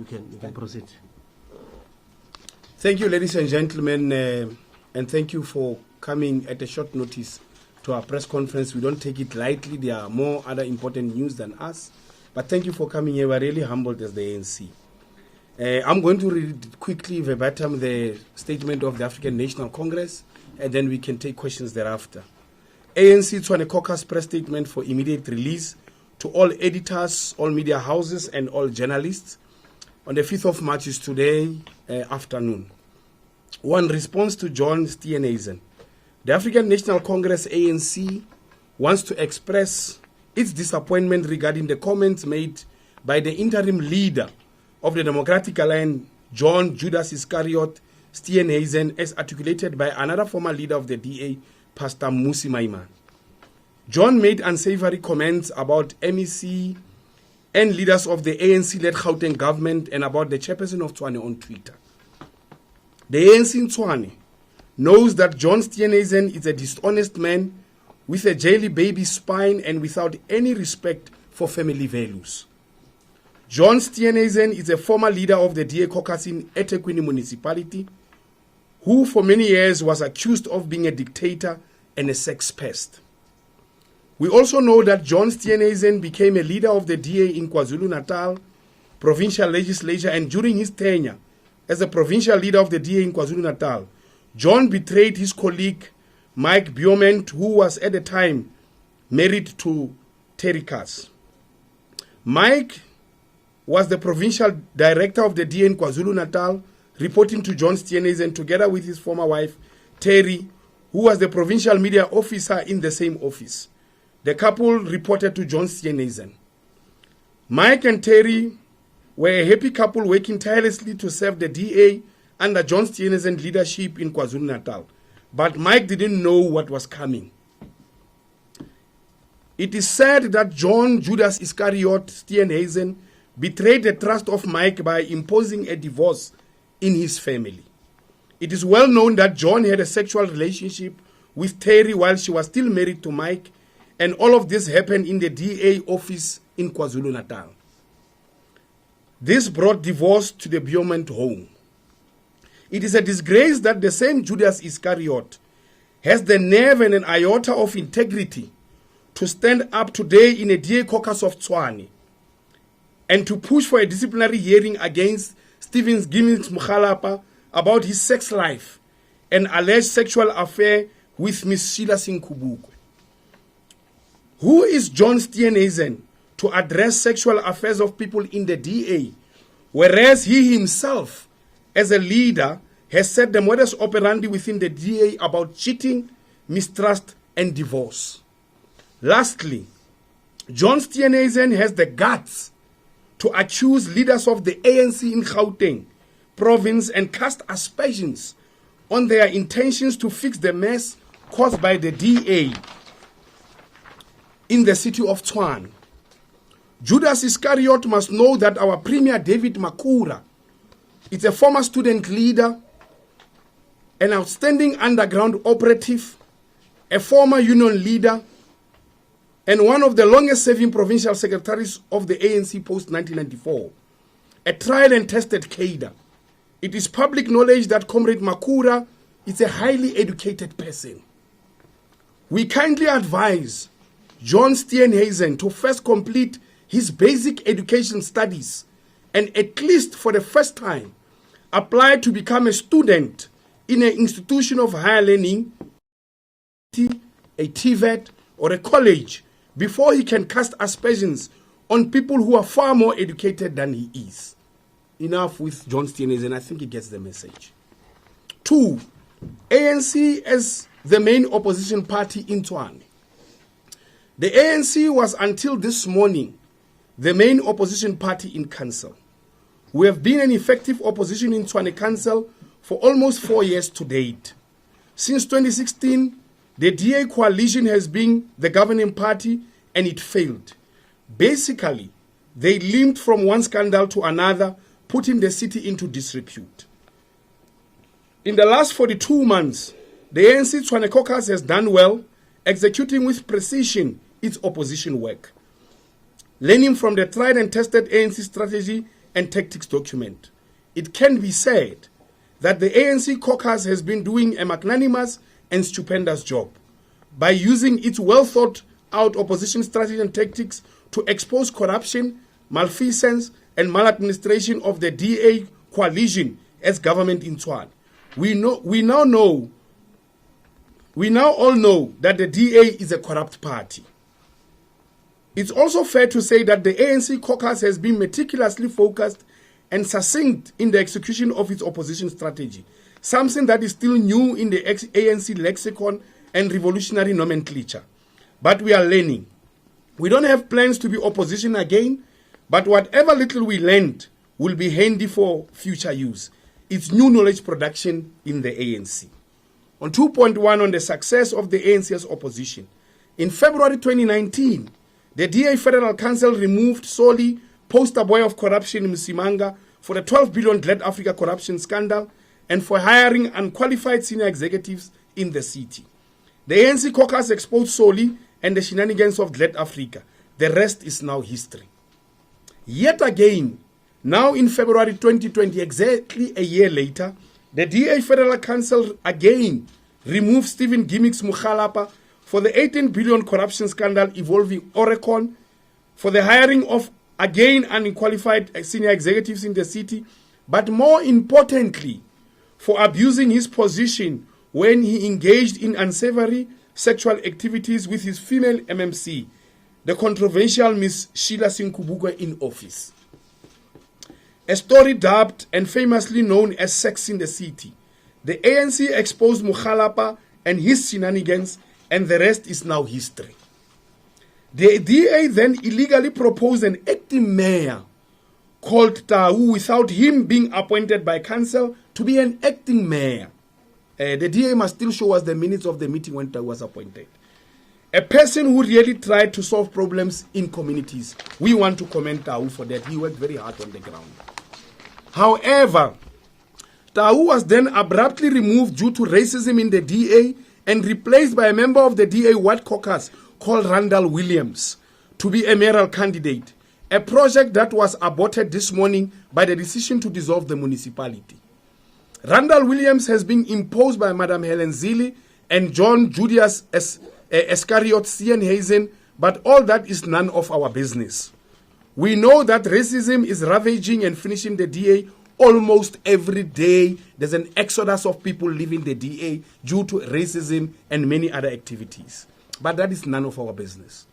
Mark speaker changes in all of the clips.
Speaker 1: you can proceed.
Speaker 2: Thank you, ladies and gentlemen, and thank you for coming at a short notice to our press conference. We don't take it lightly. There are more other important news than us. But thank you for coming here. We're really humbled as the ANC. I'm going to read quickly, verbatim, the statement of the African National Congress, and then we can take questions thereafter. ANC Tshwane Caucus press statement for immediate release to all editors, all media houses, and all journalists on the 5th of March is today afternoon. 1. Response to John Steenhuisen. The African National Congress, ANC, wants to express its disappointment regarding the comments made by the interim leader of the Democratic Alliance, John Judas Iscariot Steenhuisen, as articulated by another former leader of the DA, Pastor Mmusi Maimane. John made unsavory comments about MEC and leaders of the ANC-led Gauteng government and about the chairperson of Tshwane on Twitter. The ANC in Tshwane knows that John Steenhuisen is a dishonest man with a jelly baby spine and without any respect for family values. John Steenhuisen is a former leader of the DA caucus in eThekwini municipality, who for many years was accused of being a dictator and a sex pest. We also know that John Steenhuisen became a leader of the DA in KwaZulu-Natal provincial legislature, and during his tenure as a provincial leader of the DA in KwaZulu-Natal, John betrayed his colleague Mike Bioment, who was at the time married to Terry Katz. Mike was the provincial director of the DA in KwaZulu-Natal, reporting to John Steenhuisen together with his former wife, Terry, who was the provincial media officer in the same office. The couple reported to John Steenhuisen. Mike and Terry were a happy couple working tirelessly to serve the DA under John Steenhuisen's leadership in KwaZulu-Natal. But Mike didn't know what was coming. It is said that John Judas Iscariot Steenhuisen betrayed the trust of Mike by imposing a divorce in his family. It is well known that John had a sexual relationship with Terry while she was still married to Mike, and all of this happened in the DA office in KwaZulu-Natal. This brought divorce to the Bioment home. It is a disgrace that the same Judas Iscariot has the nerve and an iota of integrity to stand up today in a DA caucus of Tshwane and to push for a disciplinary hearing against Stephen Gimmings Mukhalapa about his sex life and alleged sexual affair with Miss Sheila Singh Kubukwe. Who is John Steenhuisen to address sexual affairs of people in the DA, whereas he himself, as a leader, has set the modus operandi within the DA about cheating, mistrust, and divorce? Lastly, John Steenhuisen has the guts to accuse leaders of the ANC in Gauteng province and cast aspersions on their intentions to fix the mess caused by the DA in the city of Tshwane. Judas Iscariot must know that our Premier David Makura is a former student leader, an outstanding underground operative, a former union leader, and one of the longest serving provincial secretaries of the ANC post-1994, a tried and tested cadre. It is public knowledge that Comrade Makura is a highly educated person. We kindly advise John Steenhuisen to first complete his basic education studies and at least for the first time apply to become a student in an institution of higher learning, a TVET or a college, before he can cast aspersions on people who are far more educated than he is. Enough with John Steenhuisen. I think he gets the message. 2. ANC as the main opposition party in Tshwane. The ANC was until this morning the main opposition party in council. We have been an effective opposition in Tshwane Council for almost 4 years to date. Since 2016, the DA coalition has been the governing party and it failed. Basically, they limped from one scandal to another, putting the city into disrepute. In the last 42 months, the ANC Tshwane Caucus has done well, executing with precision its opposition work. Learning from the tried and tested ANC strategy and tactics document, it can be said that the ANC caucus has been doing a magnanimous and stupendous job by using its well-thought-out opposition strategy and tactics to expose corruption, malfeasance, and maladministration of the DA coalition as government in Tshwane. We now all know that the DA is a corrupt party. It's also fair to say that the ANC caucus has been meticulously focused and succinct in the execution of its opposition strategy, something that is still new in the ANC lexicon and revolutionary nomenclature. But we are learning. We don't have plans to be opposition again, but whatever little we learned will be handy for future use. It's new knowledge production in the ANC. On 2.1 on the success of the ANC as opposition. In February 2019, the DA Federal Council removed solely poster boy of corruption Msimanga for the 12 billion Glad Africa corruption scandal and for hiring unqualified senior executives in the city. The ANC caucus exposed solely and the shenanigans of Glad Africa. The rest is now history. Yet again, now in February 2020, exactly a year later, the DA Federal Council again removed Stephen Gimmicks Mukhalapa for the 18 billion corruption scandal involving Orecon, for the hiring of again unqualified senior executives in the city, but more importantly, for abusing his position when he engaged in unsavory sexual activities with his female MMC, the controversial Miss Sheila Sinkubukwe in office. A story dubbed and famously known as Sex in the City. The ANC exposed Mukhalapa and his shenanigans, and the rest is now history. The DA then illegally proposed an acting mayor called Tau without him being appointed by council to be an acting mayor. The DA must still show us the minutes of the meeting when Tau was appointed. A person who really tried to solve problems in communities. We want to commend Tau for that. He worked very hard on the ground. However, Tau was then abruptly removed due to racism in the DA and replaced by a member of the DA White Caucus called Randall Williams to be a mayoral candidate, a project that was aborted this morning by the decision to dissolve the municipality. Randall Williams has been imposed by Madam Helen Zille and John Julius Iscariot Steenhuisen, but all that is none of our business. We know that racism is ravaging and finishing the DA almost every day. There's an exodus of people leaving the DA due to racism and many other activities. But that is none of our business.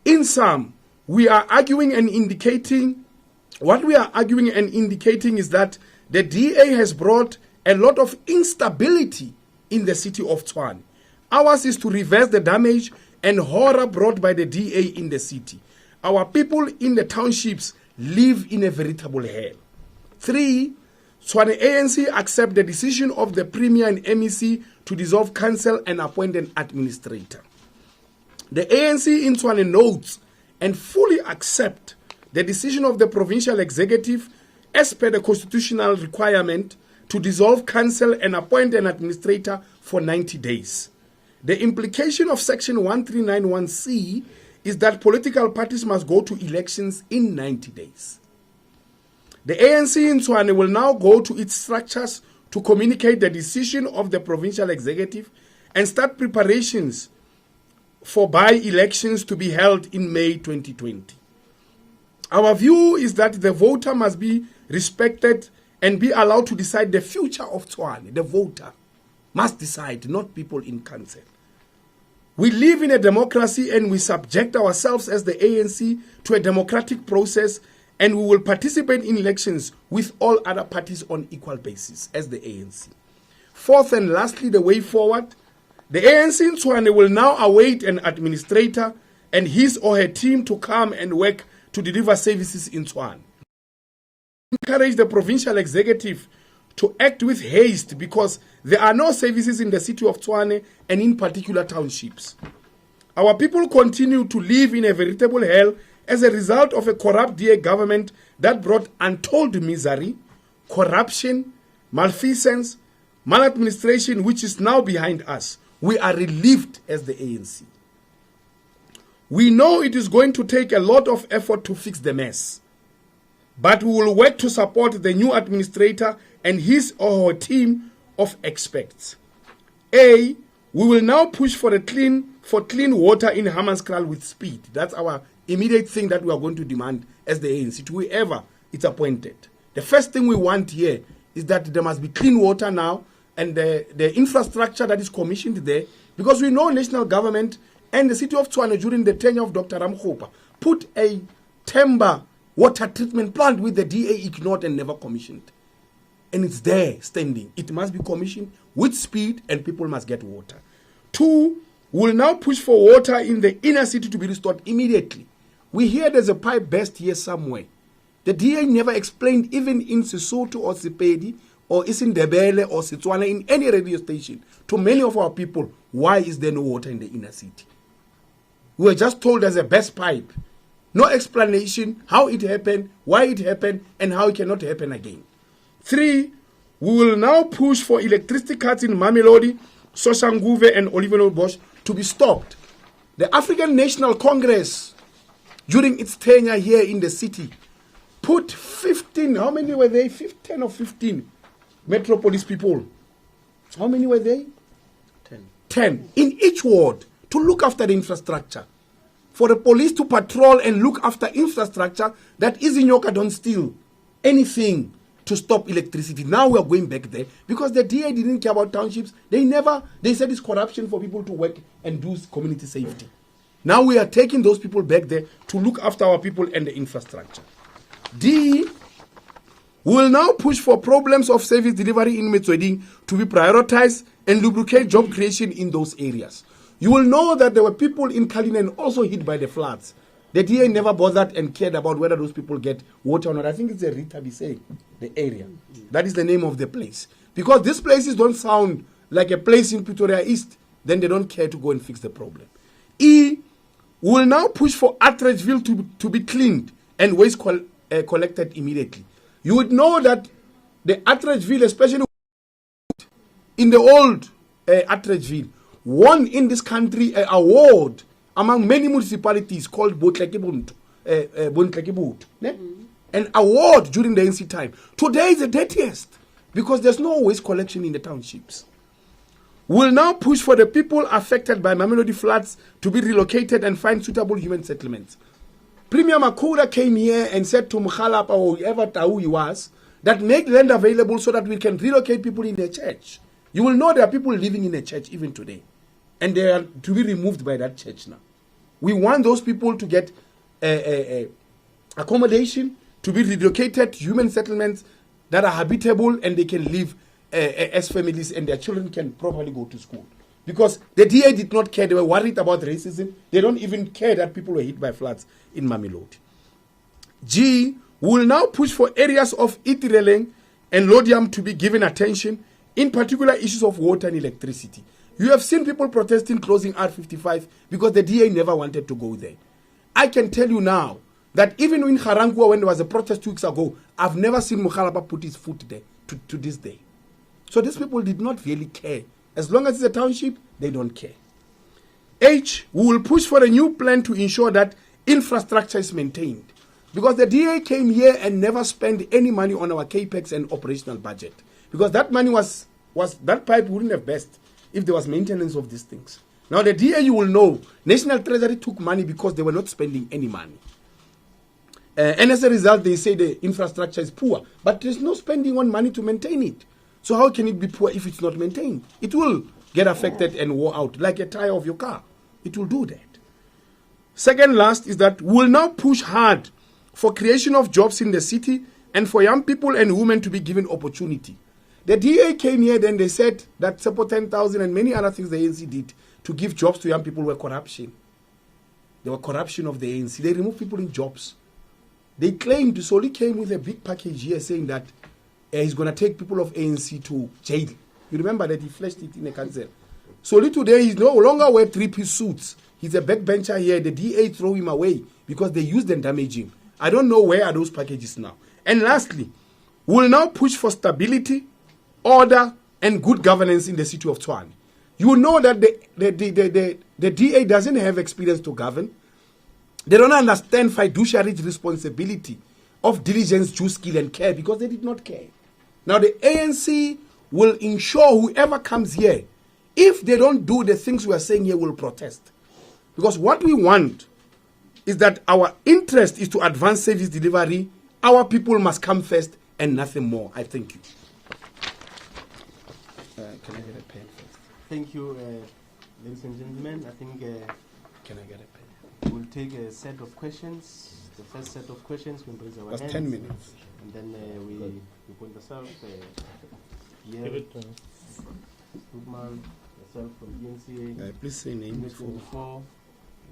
Speaker 2: In sum, we are arguing and indicating, what we are arguing and indicating is that the DA has brought a lot of instability in the city of Tshwane. Ours is to reverse the damage and horror brought by the DA in the city. Our people in the townships live in a veritable hell. 3, Tshwane ANC accept the decision of the Premier and MEC to dissolve council and appoint an administrator. The ANC in Tshwane notes and fully accept the decision of the provincial executive as per the constitutional requirement to dissolve council and appoint an administrator for 90 days. The implication of section 1391C is that political parties must go to elections in 90 days. The ANC in Tshwane will now go to its structures to communicate the decision of the provincial executive and start preparations for by-elections to be held in May 2020. Our view is that the voter must be respected and be allowed to decide the future of Tshwane. The voter must decide, not people in council. We live in a democracy and we subject ourselves as the ANC to a democratic process, and we will participate in elections with all other parties on equal basis as the ANC. Fourth and lastly, the way forward, the ANC in Tshwane will now await an administrator and his or her team to come and work to deliver services in Tshwane. Encourage the provincial executive to act with haste because there are no services in the city of Tshwane and in particular townships. Our people continue to live in a veritable hell as a result of a corrupt DA government that brought untold misery, corruption, malfeasance, maladministration, which is now behind us. We are relieved as the ANC. We know it is going to take a lot of effort to fix the mess. but we will work to support the new administrator and his or her team of experts. A, we will now push for clean water in Hammanskraal with speed. That's our immediate thing that we are going to demand as the ANC to whoever is appointed. The first thing we want here is that there must be clean water now, and the infrastructure that is commissioned there, because we know national government and the city of Tshwane during the tenure of Dr. Ramkhopa put a timber water treatment plant with the DA ignored and never commissioned. And it's there standing. It must be commissioned with speed and people must get water. 2, we'll now push for water in the inner city to be restored immediately. We hear there's a pipe burst here somewhere. The DA never explained, even in Sesotho or Sepedi or Isindebele or Setswana, in any radio station, to many of our people, why is there no water in the inner city? We were just told there's a burst pipe. No explanation how it happened, why it happened, and how it cannot happen again. 3, we will now push for electricity cuts in Mamelodi, Soshanguve, and Olivenotbush to be stopped. The African National Congress, during its tenure here in the city, put 15, how many were they? 10 or 15 metropolis people. How many were they? 10 in each ward to look after the infrastructure. For the police to patrol and look after infrastructure that Izinyoka don't steal anything to stop electricity. Now we are going back there because the DA didn't care about townships. They said it's corruption for people to work and do community safety. Now we are taking those people back there to look after our people and the infrastructure. D, we will now push for problems of service delivery in Metsweding to be prioritized and lubricate job creation in those areas. You will know that there were people in Cullinan also hit by the floods. The DA never bothered and cared about whether those people get water or not. I think it's a Rita Bisay, the area. That is the name of the place. Because these places don't sound like a place in Pretoria East, then they don't care to go and fix the problem. E, we will now push for Atteridgeville to be cleaned and waste collected immediately. You would know that the Atteridgeville, especially in the old Atteridgeville, won in this country an award among many municipalities called Bontlekibuntu, an award during the ANC time. Today is the dirtiest because there's no waste collection in the townships. We'll now push for the people affected by Mamelodi floods to be relocated and find suitable human settlements. Premier Makuda came here and said to Mkhalapa or whoever Tau he was, that make land available so that we can relocate people in the church. You will know there are people living in a church even today. And they are to be removed by that church now. We want those people to get accommodation, to be relocated, human settlements that are habitable and they can live as families and their children can properly go to school. Because the DA did not care. They were worried about racism. They don't even care that people were hit by floods in Mamelodi. G, we will now push for areas of Itireleng and Lodiam to be given attention, in particular issues of water and electricity. You have seen people protesting closing R55 because the DA never wanted to go there. I can tell you now that even in Garangua, when there was a protest 2 weeks ago, I've never seen Mukhalapa put his foot there to this day. So these people did not really care. As long as it's a township, they don't care. H, we will push for a new plan to ensure that infrastructure is maintained. Because the DA came here and never spent any money on our capex and operational budget. Because that money was that pipe wouldn't have burst if there was maintenance of these things. Now the DA, you will know, National Treasury took money because they were not spending any money. And as a result, they say the infrastructure is poor. But there's no spending on money to maintain it. So how can it be poor if it's not maintained? It will get affected and wear out, like a tire of your car. It will do that. Second last is that we will now push hard for creation of jobs in the city and for young people and women to be given opportunity. The DA came here, then they said that Sepo 10,000 and many other things the ANC did to give jobs to young people were corruption. They were corruption of the ANC. They removed people in jobs. They claimed Soli came with a big package here saying that he's going to take people of ANC to jail. You remember that he flashed it in a council. Soli today is no longer wear 3-piece suits. He's a backbencher here. The DA throw him away because they used and damaged him. I don't know where are those packages now. And lastly, we'll now push for stability, order, and good governance in the city of Tshwane. You know that the DA doesn't have experience to govern. They don't understand fiduciary responsibility of diligence, due skill, and care, because they did not care. Now the ANC will ensure whoever comes here, if they don't do the things we are saying here, will protest. Because what we want is that our interest is to advance service delivery. Our people must come first and nothing more. I thank you. Can I get a pen first?
Speaker 1: Thank you, ladies and gentlemen. I think
Speaker 2: can I get a pen?
Speaker 1: we'll take a set of questions. The first set of questions, we'll raise our
Speaker 2: That's
Speaker 1: hands.
Speaker 2: 10 minutes.
Speaker 1: And then we point ourselves.
Speaker 3: Give it to
Speaker 1: Bookman, yourself from ENCA.
Speaker 2: Please say name
Speaker 1: News
Speaker 2: before.
Speaker 1: 24,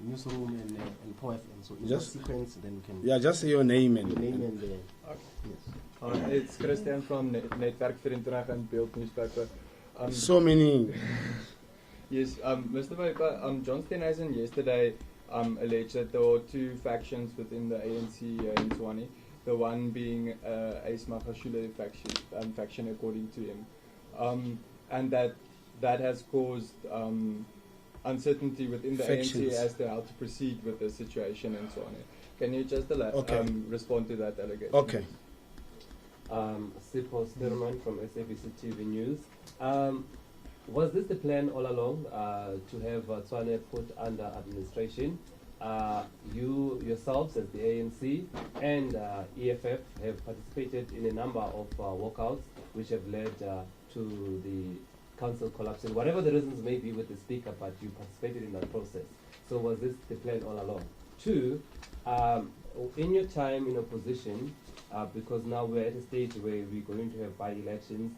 Speaker 1: Newsroom, and POFM. So in
Speaker 2: Just-
Speaker 1: that sequence, then we can.
Speaker 2: Yeah, just say your name and.
Speaker 1: Your name and yes.
Speaker 3: It's Christian from Netwerk vir Internet and Beeld newspaper.
Speaker 2: So many.
Speaker 3: Yes, Mr. Viper, John Steenhuisen yesterday alleged that there were two factions within the ANC in Tshwane. The one being Ace Magashule faction, according to him, and that has caused uncertainty within the
Speaker 2: Factions.
Speaker 3: ANC as to how to proceed with the situation and so on. Can you just respond to that allegation?
Speaker 2: Okay.
Speaker 4: Sipho Sterman from SABC TV News. Was this the plan all along to have Tshwane put under administration? You yourselves as the ANC and EFF have participated in a number of walkouts which have led to the council collapsing, whatever the reasons may be with the speaker, but you participated in that process. So was this the plan all along? Two, in your time in opposition, because now we're at a stage where we're going to have by-elections,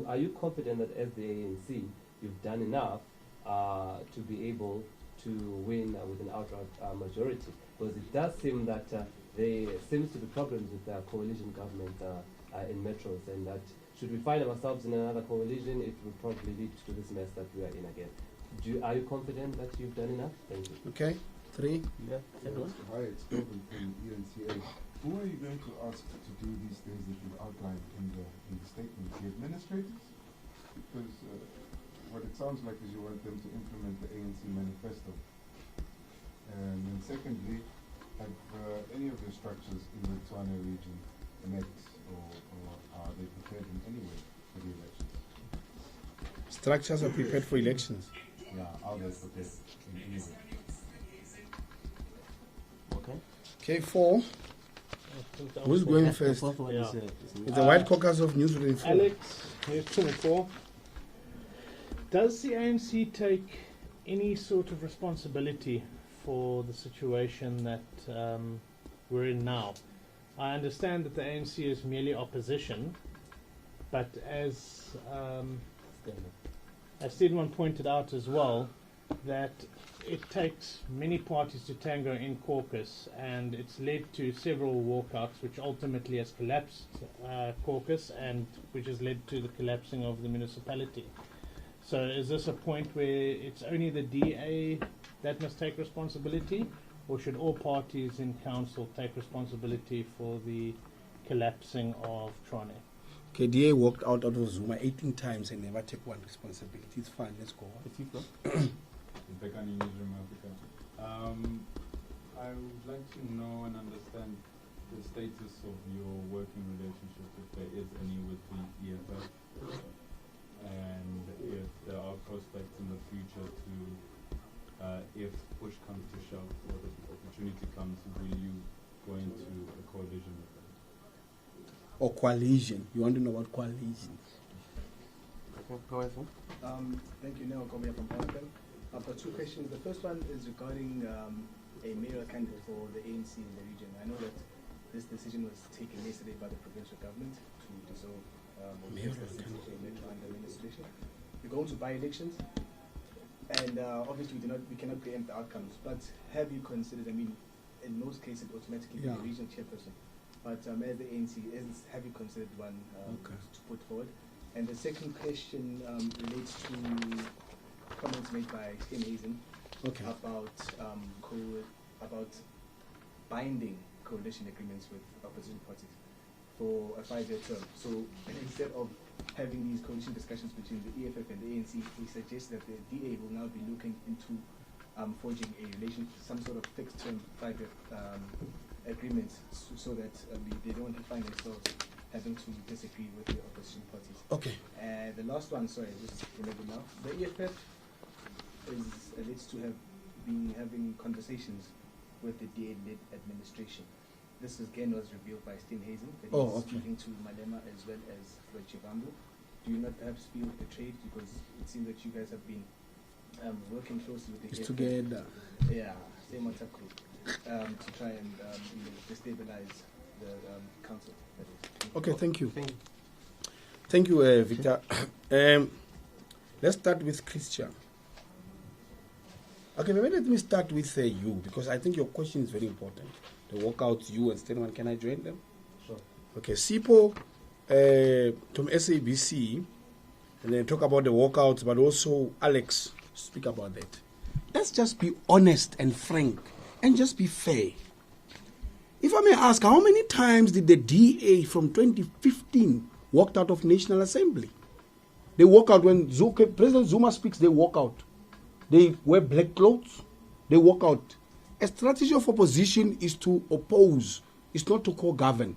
Speaker 4: are you confident that as the ANC you've done enough to be able to win with an outright majority? Because it does seem that there seems to be problems with the coalition government in metros, and that should we find ourselves in another coalition, it will probably lead to this mess that we are in again. Are you confident that you've done enough? Thank you.
Speaker 2: Okay. 3.
Speaker 1: Yeah.
Speaker 5: Hi, it's Gordon from ENCA. Who are you going to ask to do these things that you've outlined in the statement? The administrators? Because what it sounds like is you want them to implement the ANC manifesto. And then secondly, have any of the structures in the Tshwane region met, or are they prepared in any way for the elections?
Speaker 2: Structures are prepared for elections.
Speaker 5: Yeah, are they prepared in any way?
Speaker 1: Okay.
Speaker 2: Okay, 4. Who's going first?
Speaker 1: The fourth one is,
Speaker 2: It's the White Caucus of News 24.
Speaker 6: Alex, here's 24. Does the ANC take any sort of responsibility for the situation that we're in now? I understand that the ANC is merely opposition, but as Stedman pointed out as well, that it takes many parties to tango in caucus, and it's led to several walkouts, which ultimately has collapsed caucus, and which has led to the collapsing of the municipality. So is this a point where it's only the DA that must take responsibility, or should all parties in council take responsibility for the collapsing of Tshwane?
Speaker 2: Okay, DA walked out of Zuma 18 times and never take one responsibility. It's fine, let's go on.
Speaker 7: I would like to know and understand the status of your working relationship, if there is any, with the EFF, and if there are prospects in the future to, if push comes to shove or the opportunity comes, will you go into a coalition with them?
Speaker 2: Or coalition. You want to know about coalition?
Speaker 1: okay, POFM.
Speaker 8: Thank you, Neil Gomez from POFM. I've got two questions. The first one is regarding a mayoral candidate for the ANC in the region. I know that this decision was taken yesterday by the provincial government to dissolve the City Tshwane under administration. We're going to by-elections, and obviously we cannot preempt the outcomes. But have you considered? I mean, in most cases, automatically be a regional chairperson. But as the ANC, have you considered one to put forward? And the second question relates to comments made by Steenhuisen about binding coalition agreements with opposition parties for a 5-year term. So instead of having these coalition discussions between the EFF and the ANC, he suggests that the DA will now be looking into forging some sort of fixed term 5-year agreement so that they don't find themselves having to disagree with the opposition parties.
Speaker 2: Okay.
Speaker 8: The last one, sorry, just remember now. The EFF is alleged to have been having conversations with the DA-led administration. This again was revealed by Steenhuisen, that he's speaking to Malema as well as Floyd Chivambu. Do you not perhaps feel betrayed, because it seems that you guys have been working closely with the EFF,
Speaker 2: together.
Speaker 8: Yeah, same WhatsApp group, to try and destabilize the council.
Speaker 2: Okay, thank you. Thank you, Victor. Let's start with Christian. Okay, maybe let me start with you, because I think your question is very important. The walkouts, you and Steinman, can I join them?
Speaker 4: Sure.
Speaker 2: Okay, Sipo from SABC, and then talk about the walkouts, but also Alex, speak about that. Let's just be honest and frank, and just be fair. If I may ask, how many times did the DA from 2015 walked out of National Assembly? They walk out when President Zuma speaks, they walk out. They wear black clothes, they walk out. A strategy of opposition is to oppose, it's not to co-govern.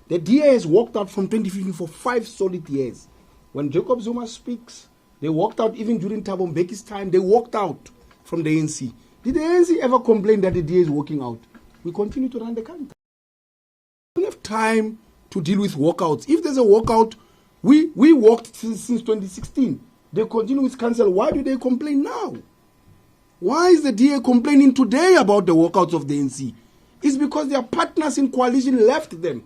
Speaker 2: The DA has walked out from 2015 for 5 solid years. When Jacob Zuma speaks, they walked out. Even during Thabo Mbeki's time, they walked out from the ANC. Did the ANC ever complain that the DA is walking out? We continue to run the country. We don't have time to deal with walkouts. If there's a walkout, we walked since 2016. They continue with council. Why do they complain now? Why is the DA complaining today about the walkouts of the ANC? It's because their partners in coalition left them,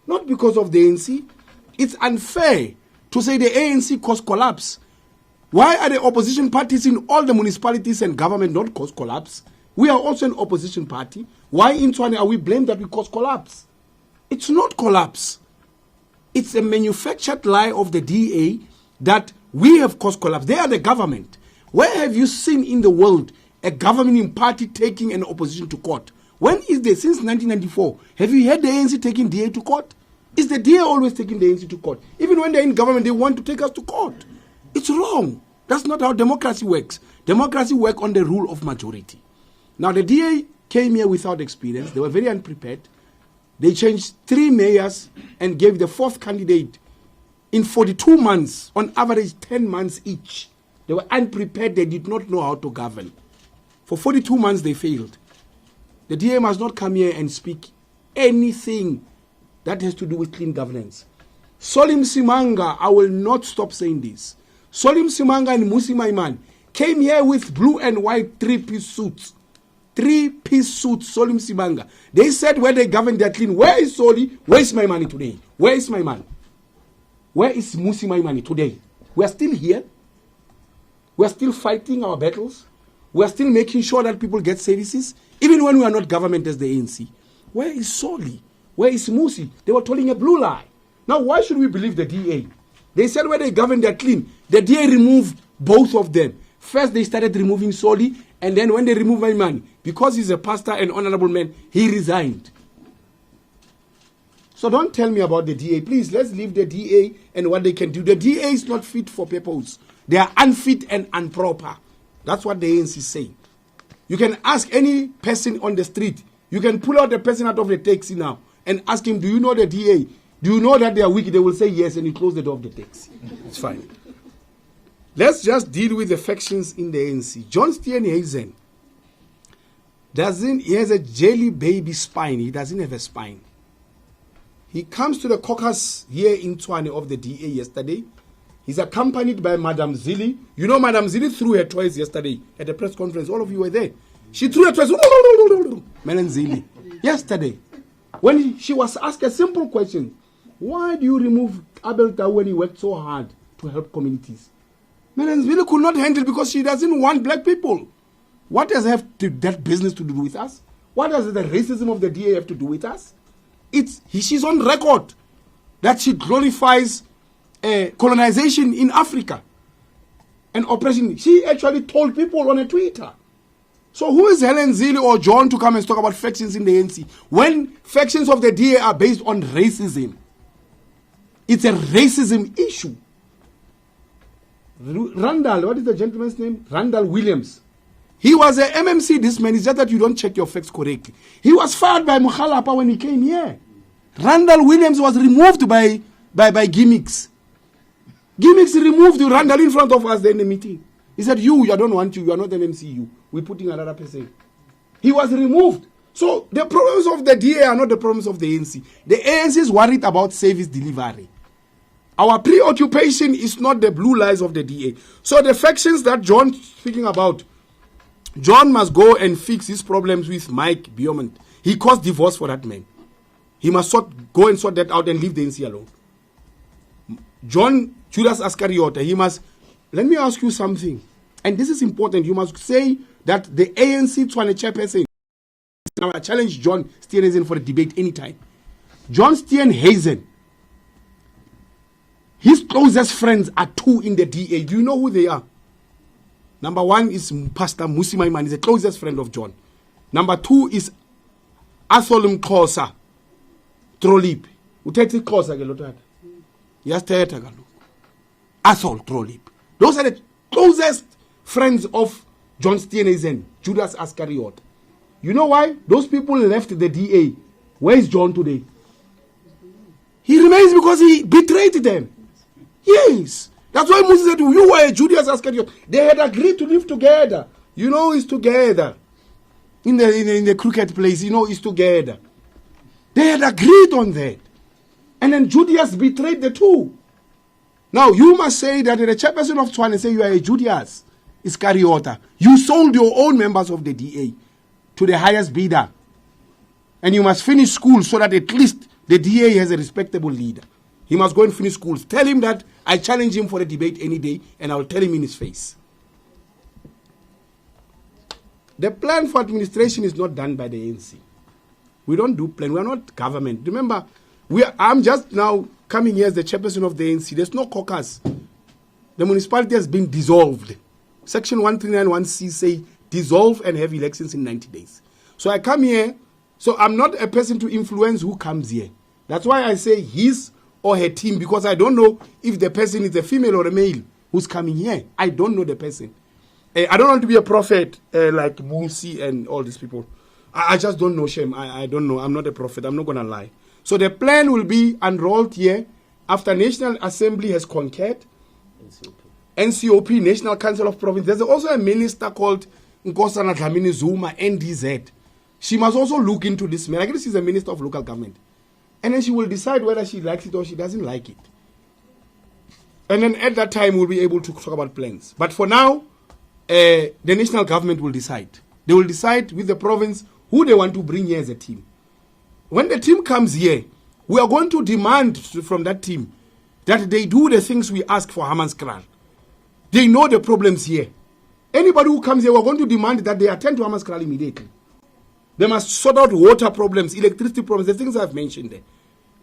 Speaker 2: not because of the ANC. It's unfair to say the ANC caused collapse. Why are the opposition parties in all the municipalities and government not cause collapse? We are also an opposition party. Why in Tshwane are we blamed that we caused collapse? It's not collapse. It's a manufactured lie of the DA that we have caused collapse. They are the government. Where have you seen in the world a governing party taking an opposition to court? When is there, since 1994, have you heard the ANC taking DA to court? Is the DA always taking the ANC to court? Even when they're in government, they want to take us to court. It's wrong. That's not how democracy works. Democracy works on the rule of majority. Now, the DA came here without experience. They were very unprepared. They changed 3 mayors and gave the 4th candidate in 42 months, on average 10 months each. They were unprepared. They did not know how to govern. For 42 months, they failed. The DA must not come here and speak anything that has to do with clean governance. Solim Simanga, I will not stop saying this. Solim Simanga and Musi Maiman came here with blue and white 3-piece suits. 3-piece suits, Solim Simanga. They said when they govern, they're clean. Where is Soli? Where is my money today? Where is my man? Where is Musi Maimani today? We are still here. We are still fighting our battles. We are still making sure that people get services, even when we are not government as the ANC. Where is Soli? Where is Musi? They were telling a blue lie. Now, why should we believe the DA? They said when they govern, they're clean. The DA removed both of them. First, they started removing Soli, and then when they removed Maimani, because he's a pastor and honorable man, he resigned. So don't tell me about the DA. Please, let's leave the DA and what they can do. The DA is not fit for purpose. They are unfit and improper. That's what the ANC is saying. You can ask any person on the street. You can pull out the person out of the taxi now and ask him, do you know the DA? Do you know that they are weak? They will say yes, and you close the door of the taxi. It's fine. Let's just deal with the factions in the ANC. John Steenhuisen he has a jelly baby spine. He doesn't have a spine. He comes to the caucus here in Tshwane of the DA yesterday. He's accompanied by Madam Zili. You know, Madam Zili threw her toys yesterday at the press conference. All of you were there. She threw her toys. Madam Zili. Yesterday. When she was asked a simple question. Why do you remove Abel Tau when he worked so hard to help communities? Madam Zili could not handle because she doesn't want black people. What does that business to do with us? What does the racism of the DA have to do with us? She's on record that she glorifies colonization in Africa and oppression. She actually told people on a Twitter. So who is Helen Zille or John to come and talk about factions in the ANC when factions of the DA are based on racism? It's a racism issue. Randall, what is the gentleman's name? Randall Williams. He was a MMC, this man. It's just that you don't check your facts correctly. He was fired by Mukhalapa when he came here. Randall Williams was removed by gimmicks. Gimmicks removed Randall in front of us in the meeting. He said, I don't want you. You are not MMC. We're putting another person. He was removed. So the problems of the DA are not the problems of the ANC. The ANC is worried about service delivery. Our preoccupation is not the blue lies of the DA. So the factions that John's speaking about, John must go and fix his problems with Mike Biomant. He caused divorce for that man. He must go and sort that out and leave the ANC alone. John Judas Ascariota, he must... Let me ask you something. And this is important. You must say that the ANC Tshwane chairperson... Now I challenge John Steenhuisen for a debate anytime. John Steenhuisen, his closest friends are two in the DA. Do you know who they are? Number one is Pastor Musi Maimane, he's the closest friend of John. Number two is Athol Mkosa, Trolip. Utethi Kosa gelotata. Yasteta galo. Athol Trolip. Those are the closest friends of John Steenhuisen, Judas Ascariot. You know why? Those people left the DA. Where is John today? He remains because he betrayed them. Yes. That's why Moses said, you were a Judas Ascariot. They had agreed to live together. You know, it's together. In the crooked place, you know, it's together. They had agreed on that. And then Judas betrayed the two. Now, you must say that the chairperson of Tshwane say you are a Judas Iscariota. You sold your own members of the DA to the highest bidder. And you must finish school so that at least the DA has a respectable leader. He must go and finish schools. Tell him that I challenge him for a debate any day, and I will tell him in his face. The plan for administration is not done by the ANC. We don't do plan. We are not government. Remember, I'm just now coming here as the chairperson of the ANC. There's no caucus. The municipality has been dissolved. Section 1391C say dissolve and have elections in 90 days. So I come here, so I'm not a person to influence who comes here. That's why I say his or her team, because I don't know if the person is a female or a male who's coming here. I don't know the person. I don't want to be a prophet like Musi and all these people. I just don't know Shem. I don't know. I'm not a prophet. I'm not going to lie. So the plan will be unrolled here after National Assembly has concurred. NCOP, National Council of Province. There's also a minister called Nkosana Dlamini Zuma, NDZ. She must also look into this man. I guess she's a minister of local government. And then she will decide whether she likes it or she doesn't like it. And then at that time, we'll be able to talk about plans. But for now, the national government will decide. They will decide with the province who they want to bring here as a team. When the team comes here, we are going to demand from that team that they do the things we ask for Hammanskraal. They know the problems here. Anybody who comes here, we're going to demand that they attend to Hammanskraal immediately. They must sort out water problems, electricity problems, the things I've mentioned there.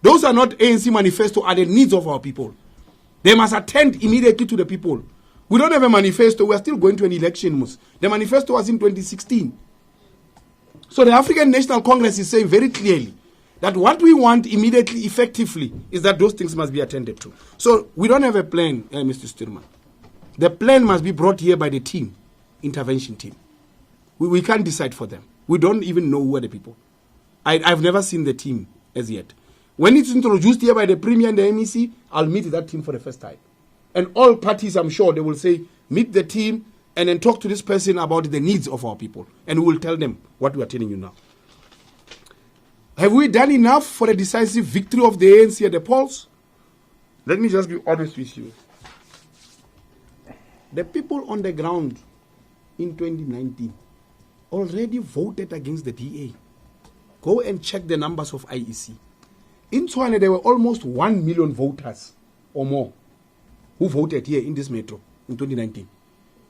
Speaker 2: Those are not ANC manifesto, are the needs of our people. They must attend immediately to the people. We don't have a manifesto. We are still going to an election. The manifesto was in 2016. So the African National Congress is saying very clearly that what we want immediately, effectively, is that those things must be attended to. So we don't have a plan, Mr. Sturman. The plan must be brought here by the team, intervention team. We can't decide for them. We don't even know who are the people. I've never seen the team as yet. When it's introduced here by the Premier and the MEC, I'll meet that team for the first time. And all parties, I'm sure, they will say, meet the team and then talk to this person about the needs of our people. And we will tell them what we are telling you now. Have we done enough for a decisive victory of the ANC at the polls? Let me just be honest with you. The people on the ground in 2019 already voted against the DA. Go and check the numbers of IEC. In Tshwane, there were almost 1 million voters or more who voted here in this metro in 2019.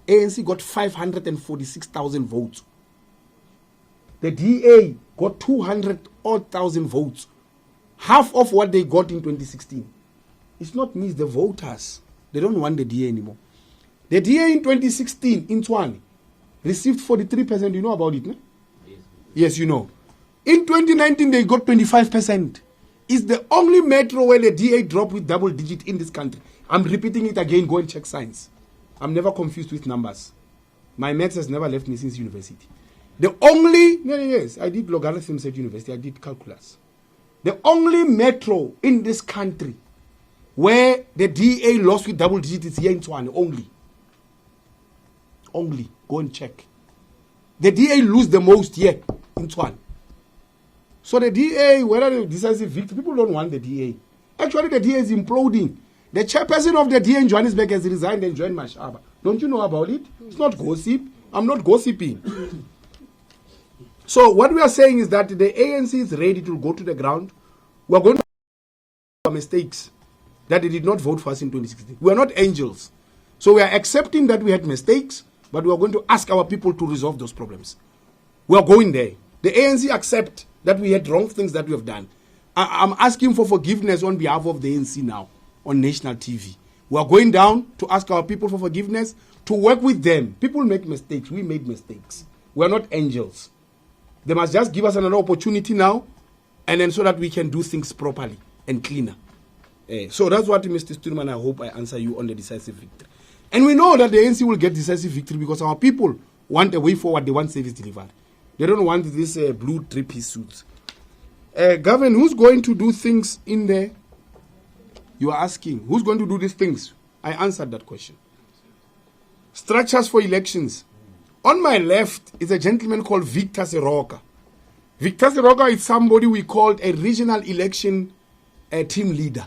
Speaker 2: ANC got 546,000 votes. The DA got 200,000 votes. Half of what they got in 2016. It's not me, it's the voters. They don't want the DA anymore. The DA in 2016 in Tshwane received 43%. You know about it, no? Yes, you know. In 2019, they got 25%. It's the only metro where the DA dropped with double digit in this country. I'm repeating it again. Go and check science. I'm never confused with numbers. My maths has never left me since university. The only, yes, I did logarithms at university, I did calculus. The only metro in this country where the DA lost with double digits is here in Tshwane, only. Only. Go and check. The DA lose the most here in Tshwane. So the DA, whether the decisive victory, people don't want the DA. Actually, the DA is imploding. The chairperson of the DA in Johannesburg has resigned and joined Mashaba. Don't you know about it? It's not gossip. I'm not gossiping. So what we are saying is that the ANC is ready to go to the ground. We are going to make mistakes that they did not vote for us in 2016. We are not angels. So we are accepting that we had mistakes, but we are going to ask our people to resolve those problems. We are going there. The ANC accept that we had wrong things that we have done. I'm asking for forgiveness on behalf of the ANC now on national TV. We are going down to ask our people for forgiveness, to work with them. People make mistakes. We made mistakes. We are not angels. They must just give us another opportunity now, and then so that we can do things properly and cleaner. So that's what, Mr. Stuurman, I hope I answer you on the decisive victory. And we know that the ANC will get decisive victory because our people want a way forward. They want service delivered. They don't want this blue three-piece suits. Gavin, who's going to do things in there? You are asking, who's going to do these things? I answered that question. Structures for elections. On my left is a gentleman called Victor Seroka. Victor Seroka is somebody we called a regional election team leader.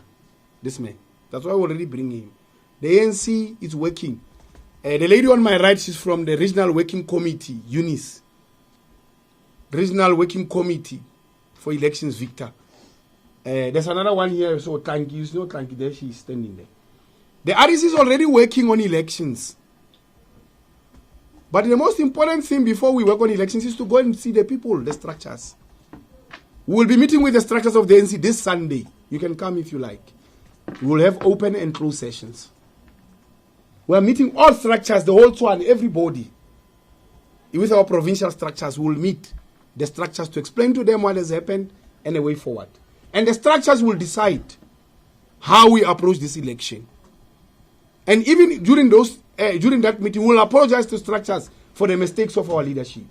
Speaker 2: This man. That's why we already bring him. The ANC is working. The lady on my right, she's from the Regional Working Committee, Eunice. Regional Working Committee for Elections, Victor. There's another one here, so Tanki, you know Tanki there, she's standing there. The RDC is already working on elections. But the most important thing before we work on elections is to go and see the people, the structures. We will be meeting with the structures of the ANC this Sunday. You can come if you like. We will have open and closed sessions. We are meeting all structures, the whole Tshwane, everybody. With our provincial structures, we will meet the structures to explain to them what has happened and a way forward. And the structures will decide how we approach this election. And even during that meeting, we will apologize to structures for the mistakes of our leadership.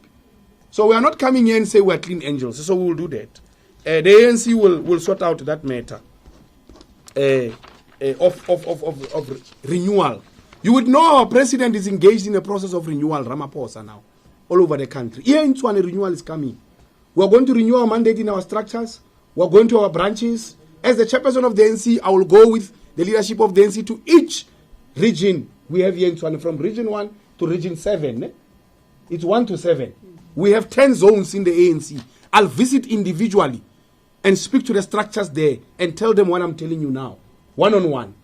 Speaker 2: So we are not coming here and say we are clean angels. So we will do that. The ANC will sort out that matter of renewal. You would know our president is engaged in a process of renewal, Ramaphosa now, all over the country. Here in Tshwane, renewal is coming. We are going to renew our mandate in our structures. We are going to our branches. As the chairperson of the ANC, I will go with the leadership of the ANC to each region we have here in Tshwane, from region 1 to region 7. It's 1 to 7. We have 10 zones in the ANC. I'll visit individually and speak to the structures there and tell them what I'm telling you now, one-on-one.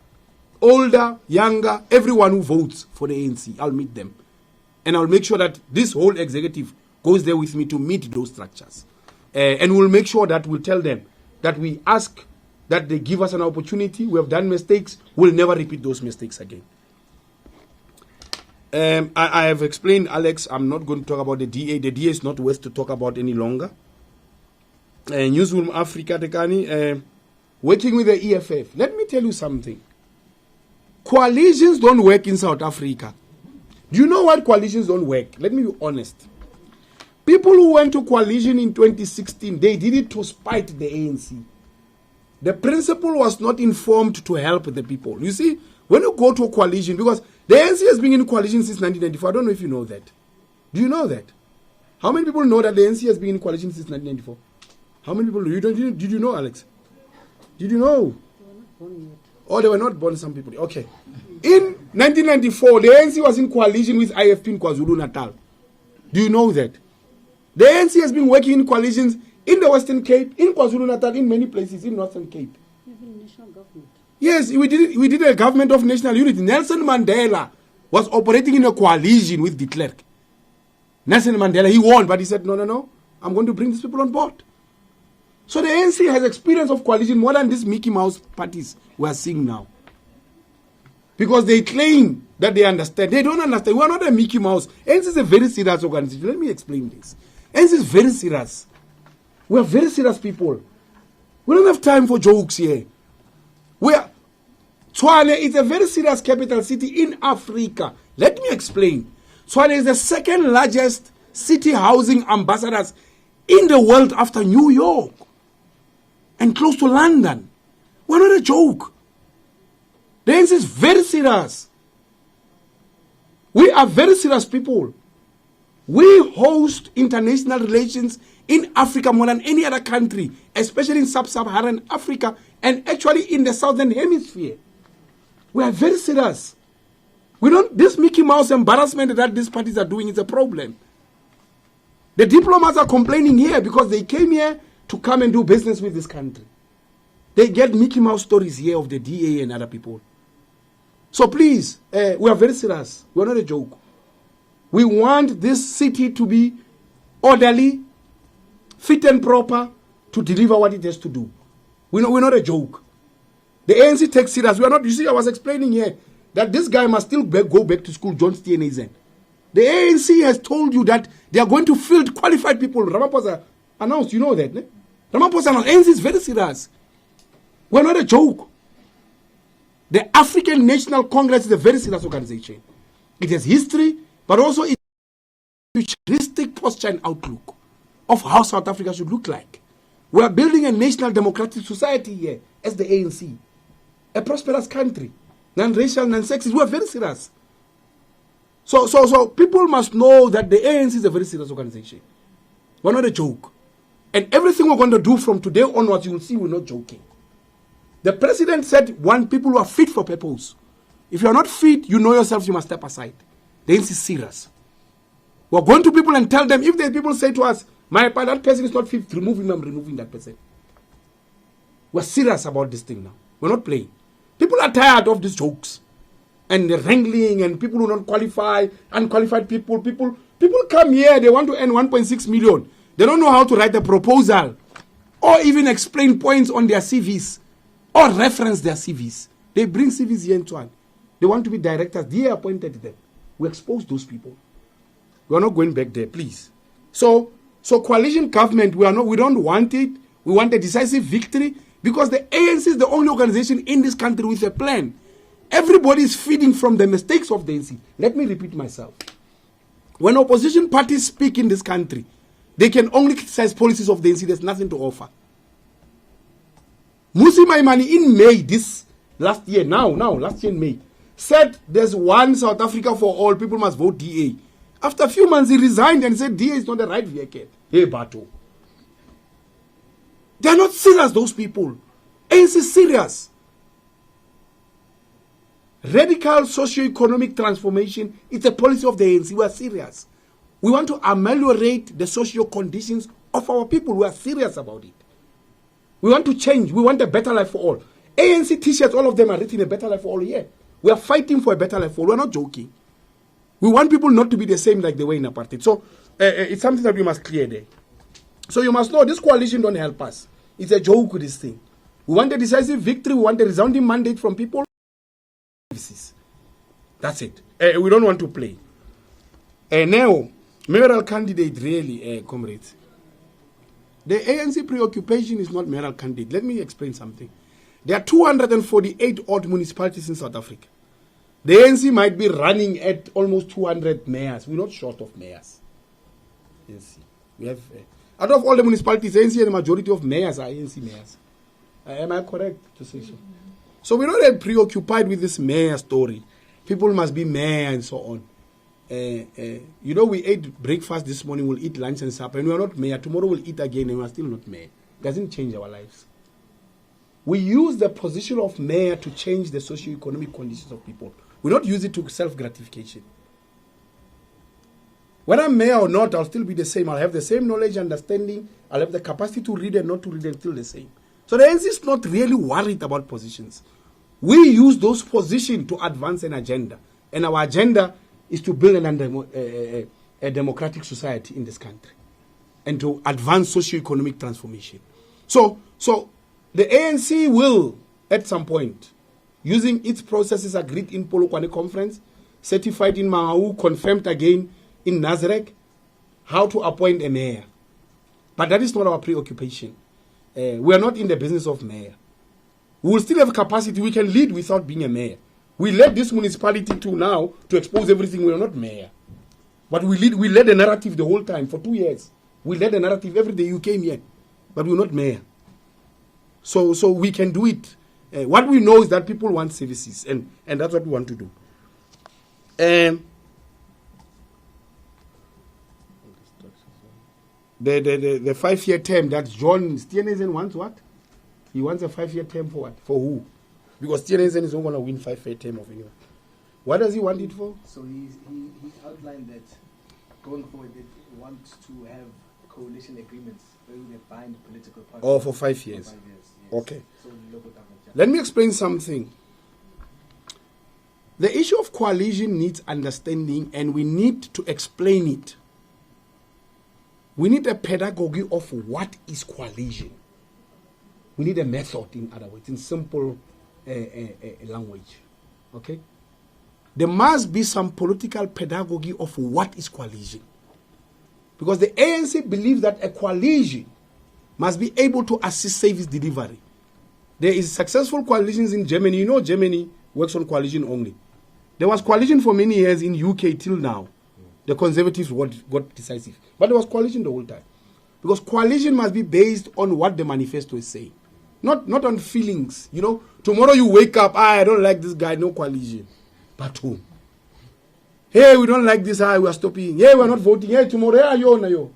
Speaker 2: Older, younger, everyone who votes for the ANC, I'll meet them. And I'll make sure that this whole executive goes there with me to meet those structures. And we'll make sure that we'll tell them that we ask that they give us an opportunity. We have done mistakes. We'll never repeat those mistakes again. I have explained, Alex, I'm not going to talk about the DA. The DA is not worth to talk about any longer. Newsroom Africa, Tekani, working with the EFF. Let me tell you something. Coalitions don't work in South Africa. Do you know why coalitions don't work? Let me be honest. People who went to coalition in 2016, they did it to spite the ANC. The principle was not informed to help the people. You see, when you go to a coalition, because the ANC has been in coalition since 1994. I don't know if you know that. Do you know that? How many people know that the ANC has been in coalition since 1994? How many people do you? Did you know, Alex? Did you know? Oh, they were not born, some people. Okay. In 1994, the ANC was in coalition with IFP in KwaZulu-Natal. Do you know that? The ANC has been working in coalitions in the Western Cape, in KwaZulu-Natal, in many places, in Northern Cape.
Speaker 9: Even national government.
Speaker 2: Yes, we did a government of national unity. Nelson Mandela was operating in a coalition with de Klerk. Nelson Mandela, he won, but he said, no, I'm going to bring these people on board. So the ANC has experience of coalition more than these Mickey Mouse parties we are seeing now. Because they claim that they understand. They don't understand. We are not a Mickey Mouse. ANC is a very serious organization. Let me explain this. ANC is very serious. We are very serious people. We don't have time for jokes here. Tshwane is a very serious capital city in Africa. Let me explain. Tshwane is the second largest city housing ambassadors in the world after New York and close to London. We're not a joke. The ANC is very serious. We are very serious people. We host international relations in Africa more than any other country, especially in sub-Saharan Africa and actually in the southern hemisphere. We are very serious. We don't, this Mickey Mouse embarrassment that these parties are doing is a problem. The diplomats are complaining here because they came here to come and do business with this country. They get Mickey Mouse stories here of the DA and other people. So please, we are very serious. We're not a joke. We want this city to be orderly, fit and proper to deliver what it has to do. We're not a joke. The ANC takes serious. We are not, you see, I was explaining here that this guy must still go back to school, John Steenhuisen. The ANC has told you that they are going to field qualified people. Ramaphosa announced, you know that. Ne? Ramaphosa announced, ANC is very serious. We're not a joke. The African National Congress is a very serious organization. It has history, but also it has a futuristic posture and outlook of how South Africa should look like. We are building a national democratic society here as the ANC. A prosperous country. Non-racial, non-sexist. We are very serious. So people must know that the ANC is a very serious organization. We're not a joke. And everything we're going to do from today onwards, you will see we're not joking. The president said, one, people who are fit for purpose. If you're not fit, you know yourself, you must step aside. The ANC is serious. We're going to people and tell them, if the people say to us, that person is not fit, remove him, I'm removing that person. We're serious about this thing now. We're not playing. People are tired of these jokes and the wrangling and people who don't qualify, unqualified people. People come here, they want to earn 1.6 million. They don't know how to write a proposal or even explain points on their CVs or reference their CVs. They bring CVs here in Tshwane. They want to be directors. They appointed them. We expose those people. We are not going back there, please. So coalition government, we don't want it. We want a decisive victory because the ANC is the only organization in this country with a plan. Everybody is feeding from the mistakes of the ANC. Let me repeat myself. When opposition parties speak in this country, they can only criticize policies of the ANC. There's nothing to offer. Musi Maimane in May, last year in May, said there's one South Africa for all, people must vote DA. After a few months, he resigned and said DA is not the right vehicle. Hey, Bato. They're not serious, those people. ANC is serious. Radical socio-economic transformation, it's a policy of the ANC. We are serious. We want to ameliorate the socio conditions of our people. We are serious about it. We want to change. We want a better life for all. ANC t-shirts, all of them are written a better life for all here. We are fighting for a better life for all. We're not joking. We want people not to be the same like they were in apartheid. So it's something that we must clear there. So you must know this coalition don't help us. It's a joke with this thing. We want a decisive victory. We want a resounding mandate from people. That's it. We don't want to play. Now, mayoral candidate really, comrades. The ANC preoccupation is not mayoral candidate. Let me explain something. There are 248 odd municipalities in South Africa. The ANC might be running at almost 200 mayors. We're not short of mayors. ANC. We have, out of all the municipalities, ANC, the majority of mayors are ANC mayors. Am I correct to say so? So we're not preoccupied with this mayor story. People must be mayor and so on. You know, we ate breakfast this morning, we'll eat lunch and supper, and we're not mayor. Tomorrow we'll eat again, and we're still not mayor. It doesn't change our lives. We use the position of mayor to change the socio-economic conditions of people. We don't use it to self-gratification. Whether I'm mayor or not, I'll still be the same. I'll have the same knowledge, understanding. I'll have the capacity to read and not to read and still the same. So the ANC is not really worried about positions. We use those positions to advance an agenda. And our agenda is to build a democratic society in this country and to advance socio-economic transformation. So the ANC will, at some point, using its processes agreed in Polokwane Conference, certified in Mahau, confirmed again in Nazareth, how to appoint a mayor. But that is not our preoccupation. We are not in the business of mayor. We will still have capacity. We can lead without being a mayor. We led this municipality to now to expose everything. We are not mayor. But we led the narrative the whole time for 2 years. We led the narrative every day you came here. But we're not mayor. So we can do it. What we know is that people want services, and that's what we want to do. The 5-year term that John Steenhuisen wants what? He wants a 5-year term for what? For who? Because Steenhuisen is not going to win 5-year term of anyone. What does he want it for?
Speaker 8: So he outlined that going forward they want to have coalition agreements where they bind political parties.
Speaker 2: Oh, for 5 years.
Speaker 8: For 5 years, yes.
Speaker 2: Okay.
Speaker 8: So local government.
Speaker 2: Let me explain something. The issue of coalition needs understanding, and we need to explain it. We need a pedagogy of what is coalition. We need a method, in other words, in simple language. Okay? There must be some political pedagogy of what is coalition. Because the ANC believes that a coalition must be able to assist service delivery. There is successful coalitions in Germany. You know Germany works on coalition only. There was coalition for many years in UK till now. The Conservatives got decisive. But there was coalition the whole time. Because coalition must be based on what the manifesto is saying. Not on feelings. You know, tomorrow you wake up, I don't like this guy, no coalition. But whom? Hey, we don't like this, we are stopping. Hey, we are not voting. Hey, tomorrow, yo.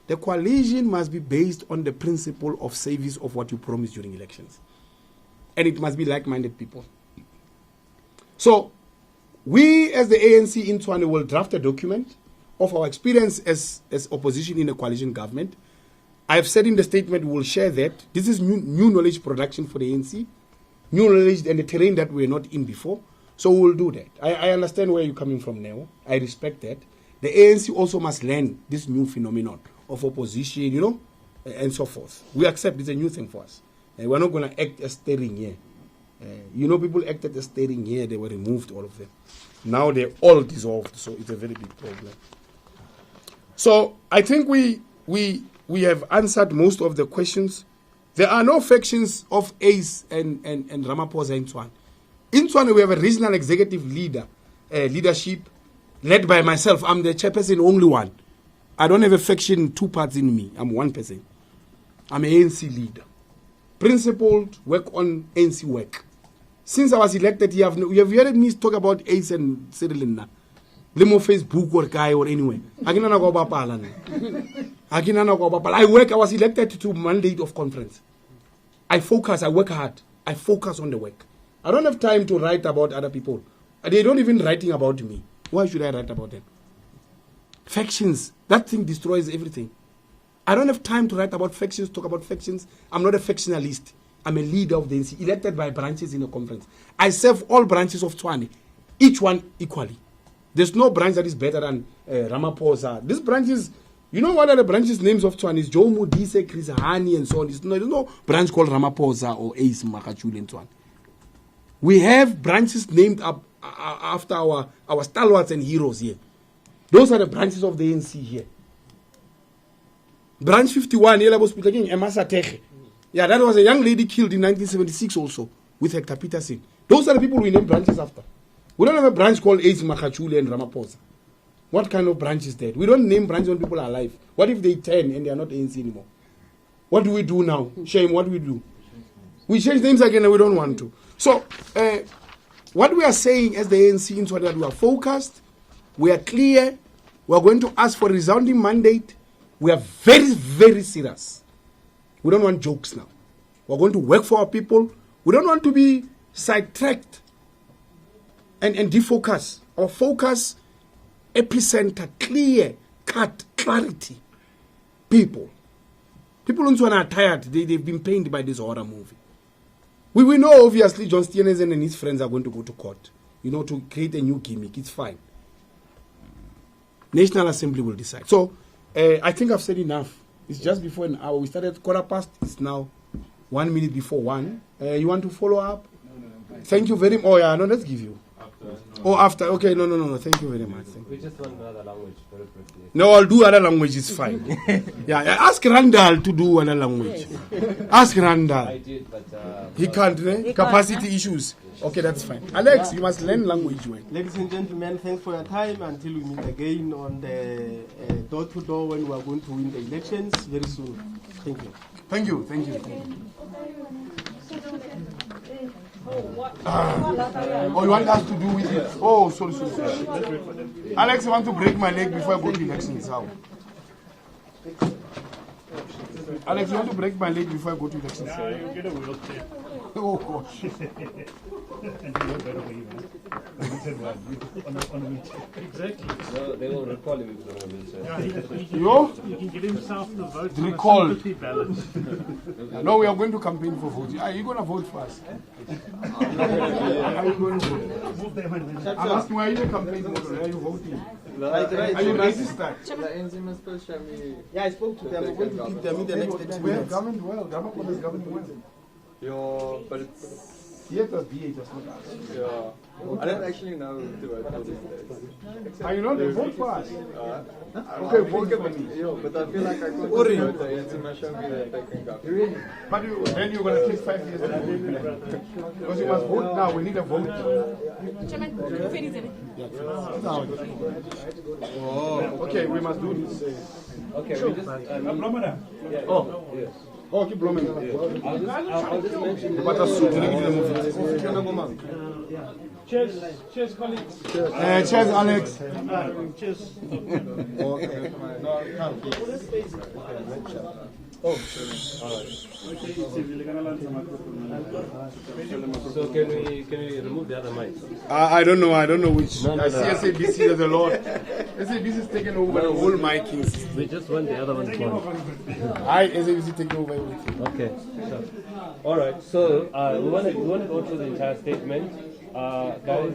Speaker 2: The coalition must be based on the principle of service of what you promised during elections. And it must be like-minded people. So, we as the ANC in Tshwane will draft a document of our experience as opposition in a coalition government. I've said in the statement we will share that. This is new knowledge production for the ANC. New knowledge and the terrain that we were not in before. So we will do that. I understand where you're coming from now. I respect that. The ANC also must learn this new phenomenon of opposition, you know, and so forth. We accept it's a new thing for us. We're not going to act as steering here. You know, people acted as steering here. They were removed, all of them. Now they're all dissolved. So it's a very big problem. So I think we have answered most of the questions. There are no factions of ACE and Ramaphosa in Tshwane. In Tshwane, we have a regional executive leadership led by myself. I'm the chairperson, only one. I don't have a faction, 2 parts in me. I'm one person. I'm an ANC leader. Principled, work on ANC work. Since I was elected, you have heard me talk about ACE and Cyril Nna. Lemo Facebook or guy or anywhere. I was elected to mandate of conference. I focus, I work hard. I focus on the work. I don't have time to write about other people. They don't even writing about me. Why should I write about them? Factions, that thing destroys everything. I don't have time to write about factions, talk about factions. I'm not a factionalist. I'm a leader of the ANC, elected by branches in a conference. I serve all branches of Tshwane, each one equally. There's no branch that is better than Ramaphosa. These branches, you know what are the branches' names of Tshwane? It's Jomo, Dise, Chris Hani, and so on. There's no branch called Ramaphosa or Ace Makachule in Tshwane. We have branches named up after our stalwarts and heroes here. Those are the branches of the ANC here. Branch 51, yeah, that was a young lady killed in 1976 also with Hector Peterson. Those are the people we name branches after. We don't have a branch called Ace Makachule and Ramaphosa. What kind of branch is that? We don't name branches when people are alive. What if they turn and they are not ANC anymore? What do we do now? Shame, what do we do? We change names again and we don't want to. So, what we are saying as the ANC is that we are focused, we are clear, we are going to ask for a resounding mandate. We are very, very serious. We don't want jokes now. We're going to work for our people. We don't want to be sidetracked and defocus. Our focus, epicenter, clear, cut, clarity. People in Tshwane are tired. They've been pained by this horror movie. We know, obviously, John Steenhuisen and his friends are going to go to court, you know, to create a new gimmick. It's fine. National Assembly will decide. So, I think I've said enough. It's just before an hour. We started 1:15. It's now 1 minute before 1. You want to follow up?
Speaker 8: No.
Speaker 2: Thank you very much. Oh, yeah, no, let's give you.
Speaker 7: After, no.
Speaker 2: Oh, after. Okay, no. Thank you very much. Thank you.
Speaker 4: We just want another language very briefly.
Speaker 2: No, I'll do other language. It's fine. Yeah, ask Randall to do other language. Ask Randall.
Speaker 4: I did, but
Speaker 2: He can't. Capacity issues. Okay, that's fine. Alex, you must learn language. Well.
Speaker 1: Ladies and gentlemen, thanks for your time until we meet again on the door-to-door when we are going to win the elections very soon. Thank you.
Speaker 2: Thank you. Thank you. Oh, you want us to do with it? Oh, sorry. Alex, I want to break my leg before I go to elections. How? Alex, you want to break my leg before I go to elections?
Speaker 6: Yeah, you get a wheelchair.
Speaker 2: Oh, gosh.
Speaker 6: And you get better way, on a wheelchair. Exactly.
Speaker 4: no, they will recall him if he's on a wheelchair.
Speaker 2: Yo?
Speaker 6: He can get himself the vote
Speaker 2: Recall.
Speaker 6: on a sympathy ballot.
Speaker 2: No, we are going to campaign for voting. Are you going to vote for us? Are you going to vote? I'm asking, why are you campaigning? Are you voting? Are you registered?
Speaker 3: The ANC must push me.
Speaker 1: Yeah, I spoke to them. I'm going to give them in the next 30
Speaker 2: We have
Speaker 1: minutes.
Speaker 2: government well. Government is governing well.
Speaker 3: Yeah, but it's
Speaker 2: Theaters, DA, just not us.
Speaker 3: yeah. I don't actually know who to vote for these days.
Speaker 2: Are you not? They vote for us.
Speaker 3: Okay, vote for me. Yeah, but I feel like I can't vote. The ANC must show me that they can go.
Speaker 2: But then you're going to take 5 years to vote. Because you must vote now. We need a vote. Okay, we must do this.
Speaker 4: Okay, we just.
Speaker 2: Oh,
Speaker 4: Yes.
Speaker 2: oh, keep blooming.
Speaker 4: I'll just mention.
Speaker 2: But that's so good.
Speaker 6: Cheers, colleagues.
Speaker 2: Cheers, Alex.
Speaker 6: Cheers.
Speaker 4: So can we remove the other mic?
Speaker 2: I don't know which.
Speaker 4: No,
Speaker 2: I see SABC, there's a lot. SABC is taking over the whole miking system.
Speaker 4: We just want the other one to on.
Speaker 2: SABC taking over everything.
Speaker 4: Okay. Sure. All right. So we want to go through the entire statement, guys.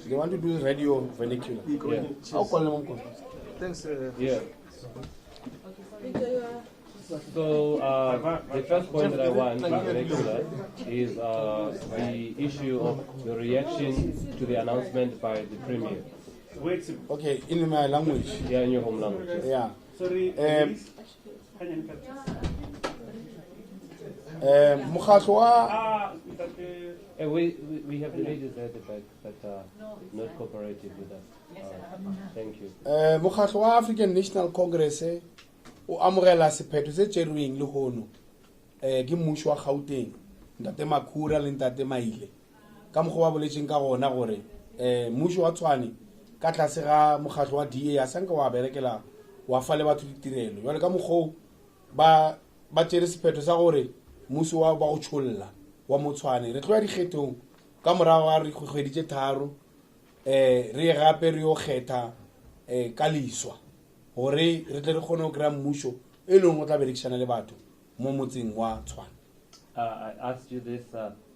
Speaker 2: They want to do radio vernacular.
Speaker 4: Yeah.
Speaker 2: I'll call them on.
Speaker 1: Thanks.
Speaker 4: Yeah. So the first point that I want to vernacular is the issue of the reaction to the announcement by the Premier.
Speaker 2: Okay, in my language.
Speaker 4: Yeah, in your home language.
Speaker 2: Yeah.
Speaker 6: Sorry.
Speaker 2: Mokgatlo wa
Speaker 4: We have the ladies at the back that are not cooperative with us. Thank you.
Speaker 2: Mokgatlo wa African National Congress o amogela sephetho se tšerweng le hono ke mmušo wa Gauteng ntate Makhura le ntate Maile ka mokgwa wa boletseng ka gona gore mmušo wa Tshwane ka tlase ga mokgatlo wa DA a sanka wa berekela wa fa le batho ditirelo jwale ka mokgwa ba tšere sephetho sa gore mmušo wa ba go tšholla wa Motshwane re tloya dikgethong ka morago ga re kgweditše tharo re gape re yo kgetha ka liswa gore re tle re kgone go kry-a mmušo e leng o tla berekisana le batho mo motseng wa Tshwane.
Speaker 4: I asked you this,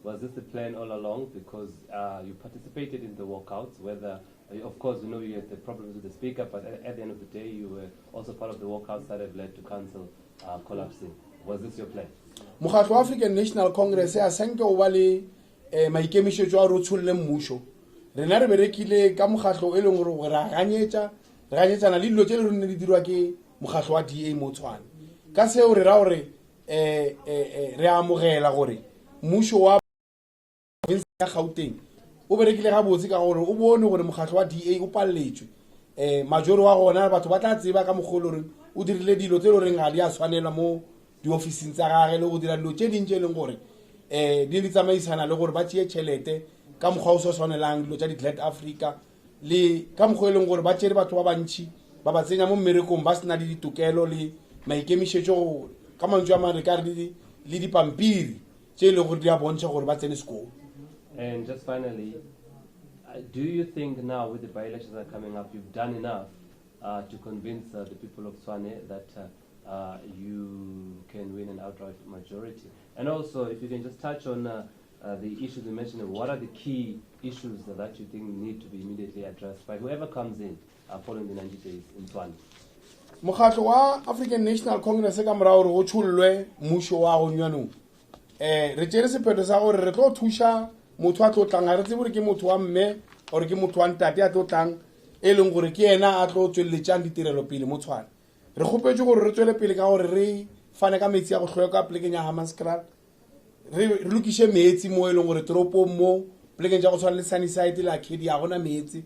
Speaker 4: was this the plan all along? Because you participated in the walkouts, whether, of course, you know you had the problems with the speaker, but at the end of the day, you were also part of the walkouts that have led to council collapsing. Was this your plan?
Speaker 2: Mokgatlo wa African National Congress a sanke o ba le maikemišetšo a re o tsholle mmušo rena re berekile ka mokgatlo e leng gore ra ganyetsana le dilo tše le rone di dirwa ke mokgatlo wa DA mo Tshwane ka seo re ra gore re amogela gore mmušo wa province ya Gauteng o berekile ga botse ka gore o bone gore mokgatlo wa DA o palletšwe majori wa gona batho ba tla tseba ka mogolo gore o dirile dilo tse le goreng ga di a tshwanela mo di-officing tsa gage le go dira dilo tše dintše e leng gore di di tsamaisana le gore ba tšee tšhelete ka mokgwa o se tshwanelang dilo tša di-Glad Africa le ka mokgwa e leng gore ba tšere batho ba bantšhi ba ba tsenya mo mmerekong ba sena le ditokelo le maikemišetšo ka mantswe a mare ka re le dipampiri tše e leng gore di a bontšha gore ba tsene sekolo.
Speaker 4: And just finally, do you think now with the by-elections that are coming up, you've done enough to convince the people of Tshwane that you can win an outright majority? And also, if you can just touch on the issues you mentioned, what are the key issues that you think need to be immediately addressed by whoever comes in following the 90 days in Tshwane?
Speaker 2: Mokgatlo wa African National Congress ka morao gore go tšhollwe mmušo wa go nyanong re tšere sephetho sa gore re tlo thuša motho a tlo tlang ga re tsebe gore ke motho wa mme or ke motho wa ntate a tlo tlang e leng gore ke ena a tlo tsweletsang ditirelo pele mo Tshwane re gopetse gore re tswele pele ka gore re fane ka metsi a go tlhoya ka plekeng ya Hammanskraal re lokishe metsi mo e leng gore toropong mo plekeng ja go tshwana le Sunnyside la Khedi ya gona metsi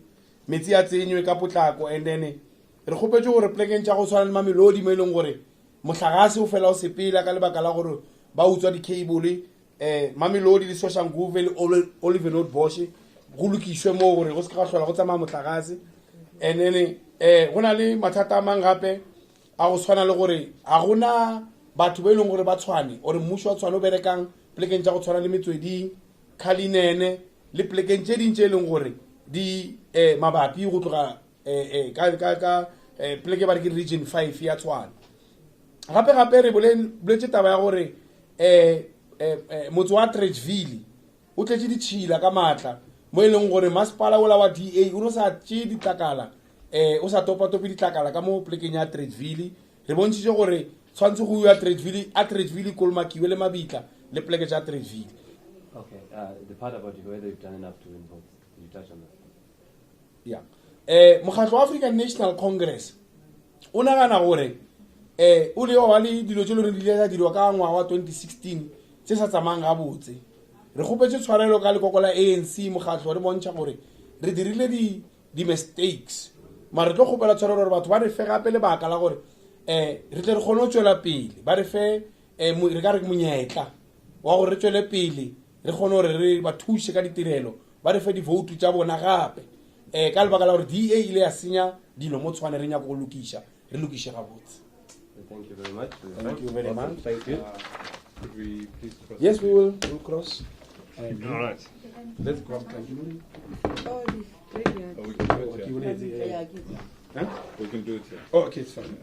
Speaker 2: a tsenywe ka potlako and then re gopetse gore plekeng ja go tshwana le Mamelodi mo e leng gore motlagase o fela o sepela ka lebaka la gore ba utswa di cable Mamelodi le Soshanguve le Oliver Road Bosch go lokishwe mo gore go se ka hlola go tsamaya motlagase and then go na le mathata a mang gape a go tshwana le gore a gona batho ba e leng gore ba Tshwane or mmuso wa Tshwane o berekang plekeng ja go tshwana le Metsweding Khalinene le plekeng tše dintše e leng gore di mabapi go tloga ka pleke ba re ke region 5 ya Tshwane gape re boletse taba ya gore motse wa Tredgeville o tletse ditšhila ka matla mo e leng gore masepala ola wa DA o no sa tše ditlakala o sa topa-tope ditlakala ka mo plekeng ya Tredgeville re bontšitše gore tshwantse go ya Tredgeville Kolmakiwe le Mabitla le pleke tša Tredgeville.
Speaker 4: Okay, the part about whether you've done enough to win votes, did you touch on that?
Speaker 2: Yeah. Mokgatlo wa African National Congress o nagana gore o le wa le dilo tse le di le dirwa ka ngwaga wa 2016 tse sa tsamayang ga botse re gopetse tshwarelo ka lekoko la ANC mokgatlo re bontšha gore re dirile di mistakes mara re tlo gopela tshwarelo gore batho ba re fe gape lebaka la gore re tle re kgone go tswela pele ba re fe re ka re monyetla wa gore re tswele pele re kgone gore re ba thuse ka ditirelo ba re fe di-vote tša bona gape ka lebaka la gore DA ile ya senya dilo mo Tshwane re nyaka go lokisha re lokishe gabotse.
Speaker 4: Thank you very much.
Speaker 2: Thank you very much.
Speaker 4: Thank you.
Speaker 7: Could we please cross?
Speaker 2: Yes, we'll cross.
Speaker 7: All right.
Speaker 2: Let's grab Kanjuri.
Speaker 7: Oh, we can do it here.
Speaker 2: Huh?
Speaker 7: We can do it here.
Speaker 2: Oh, okay, it's fine.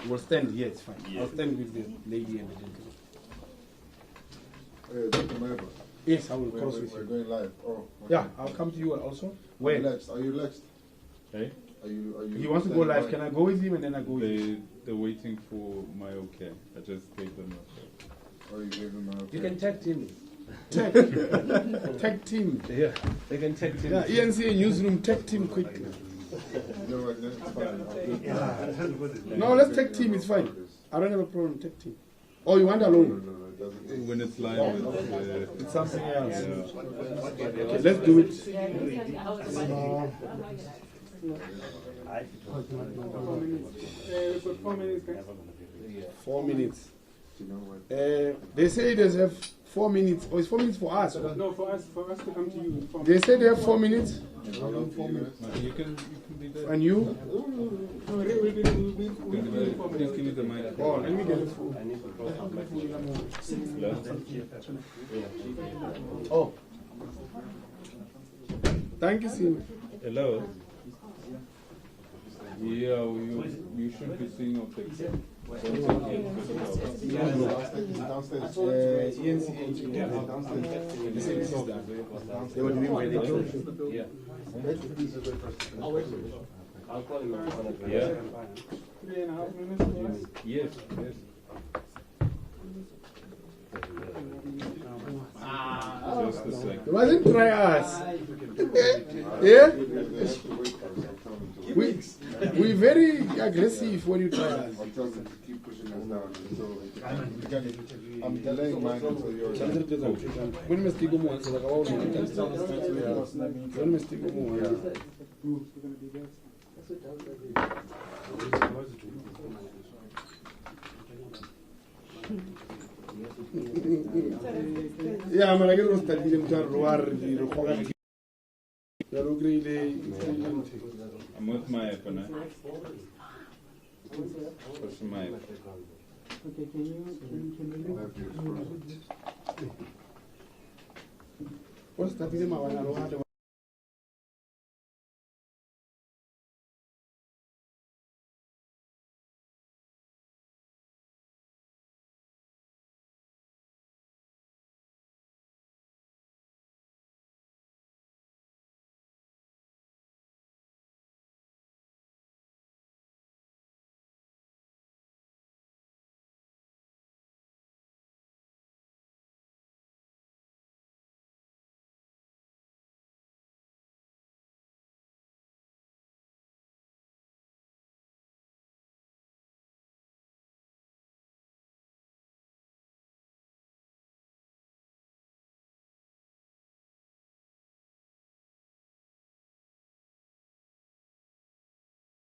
Speaker 2: We'll stand here, it's fine. I'll stand with the lady and the gentleman.
Speaker 5: Dr. Maile,
Speaker 2: Yes, I will cross with
Speaker 5: we're
Speaker 2: you.
Speaker 5: going live. Oh, okay.
Speaker 2: Yeah, I'll come to you also. Where?
Speaker 5: Are you next?
Speaker 7: Hey?
Speaker 5: Are you?
Speaker 2: He wants to go live. Can I go with him and then I go with you?
Speaker 7: They're waiting for my okay. I just gave them a
Speaker 5: Or you gave him a?
Speaker 4: You can tag team.
Speaker 2: Tag team.
Speaker 4: Yeah, they can tag team.
Speaker 2: Yeah, ENC newsroom, tag team quick.
Speaker 5: You know what? That's fine.
Speaker 2: No, let's tag team, it's fine. I don't have a problem, tag team. Oh, you want alone?
Speaker 5: No, it doesn't.
Speaker 7: when it's live.
Speaker 2: It's something else.
Speaker 7: Yeah.
Speaker 2: Okay, let's do it.
Speaker 1: We've got 4 minutes, guys.
Speaker 2: 4 minutes.
Speaker 5: You know what?
Speaker 2: They say they have 4 minutes. Oh, it's 4 minutes for us.
Speaker 1: No, for us to come to you.
Speaker 2: They say they have 4 minutes.
Speaker 5: And how long for you?
Speaker 7: You can be there.
Speaker 2: And you?
Speaker 1: No, we'll be 4
Speaker 7: Please
Speaker 1: minutes.
Speaker 7: give me the mic.
Speaker 2: Oh, let me get it. Oh. Thank you, Sim.
Speaker 7: Hello. Yeah, you should be seeing our picture.
Speaker 5: Downstairs.
Speaker 2: ENC. They say this is done. They were doing by the church.
Speaker 4: Yeah. I'll call him on the
Speaker 7: Yeah.
Speaker 1: 3.5 minutes.
Speaker 7: Yes, yes. Just a second.
Speaker 2: It wasn't try us. Yeah? We're very aggressive when you try us.
Speaker 5: I'll tell them to keep pushing us down. So I'm delaying mine until yours.
Speaker 2: When we stick on so like when we stick on yeah, I'm going to start getting to roar.
Speaker 7: I'm with my app, and what's my app?
Speaker 1: Okay, can you
Speaker 2: What's that?